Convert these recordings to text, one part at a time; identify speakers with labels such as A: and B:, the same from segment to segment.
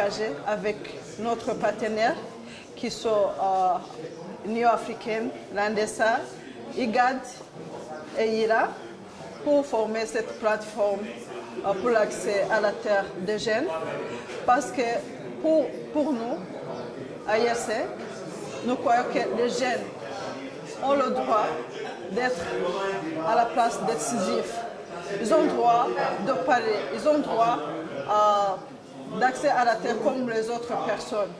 A: engagés avec notre partenaire qui sont l'Union africaine, l'ANDESA, IGAD et IRA pour former cette plateforme pour l'accès à la terre des jeunes. Parce que pour nous, à IRC, nous croyons que les jeunes ont le droit d'être à la place décisive. Ils ont le droit de parler, ils ont le droit d'accès à la terre comme les autres personnes.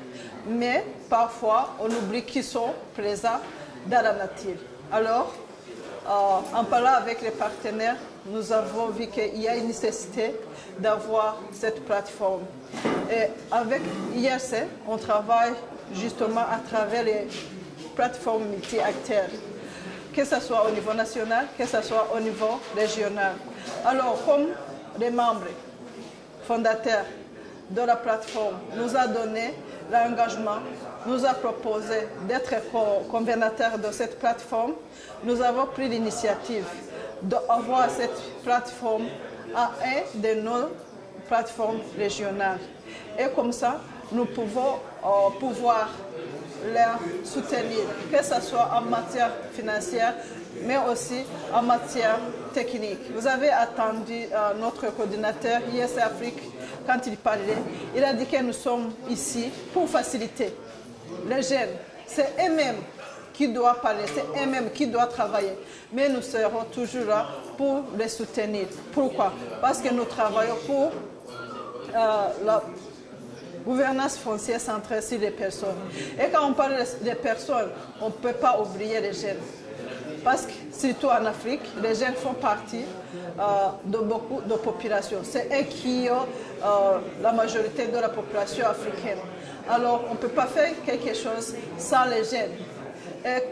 A: Mais parfois, on oublie qu'ils sont présents dans la nature. Alors, en parlant avec les partenaires, nous avons vu qu'il y a une nécessité d'avoir cette plateforme. Et avec IRC, on travaille justement à travers les plateformes multi-acteurs, que ce soit au niveau national, que ce soit au niveau régional. Alors, comme les membres fondateurs de la plateforme nous a donné l'engagement, nous a proposé d'être co-convenateurs de cette plateforme, nous avons pris l'initiative d'avoir cette plateforme à une de nos plateformes régionales. Et comme ça, nous pouvons pouvoir les soutenir, que ce soit en matière financière, mais aussi en matière technique. Vous avez attendu notre coordinateur IRC Afrique quand il parlait. Il a dit que nous sommes ici pour faciliter les jeunes. C'est eux-mêmes qui doivent parler, c'est eux-mêmes qui doivent travailler. Mais nous serons toujours là pour les soutenir. Pourquoi? Parce que nous travaillons pour la gouvernance foncière centrée sur les personnes. Et quand on parle des personnes, on ne peut pas oublier les jeunes. Parce que, surtout en Afrique, les jeunes font partie de beaucoup de populations. C'est eux qui ont la majorité de la population africaine. Alors, on ne peut pas faire quelque chose sans les jeunes. Et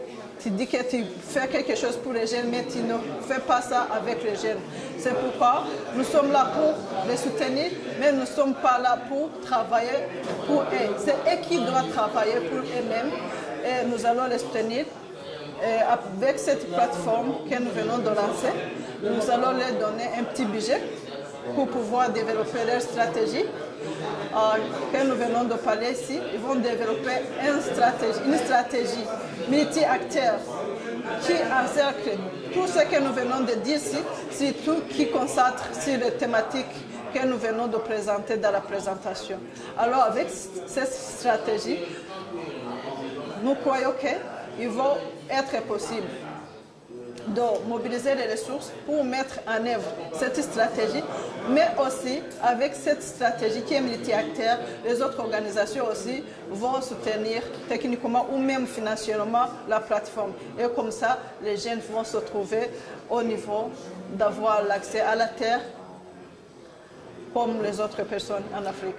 A: tu dis que tu fais quelque chose pour les jeunes, mais tu ne fais pas ça avec les jeunes. C'est pourquoi nous sommes là pour les soutenir, mais nous ne sommes pas là pour travailler pour eux. C'est eux qui doivent travailler pour eux-mêmes et nous allons les soutenir. Et avec cette plateforme que nous venons de lancer, nous allons leur donner un petit budget pour pouvoir développer leur stratégie. Que nous venons de parler ici, ils vont développer une stratégie multi-acteur qui encercle tout ce que nous venons de dire ici, surtout qui concentre sur les thématiques que nous venons de présenter dans la présentation. Alors avec cette stratégie, nous croyons qu'il va être possible de mobiliser les ressources pour mettre en œuvre cette stratégie, mais aussi avec cette stratégie qui est multi-acteur, les autres organisations aussi vont soutenir techniquement ou même financièrement la plateforme. Et comme ça, les jeunes vont se trouver au niveau d'avoir l'accès à la terre comme les autres personnes en Afrique.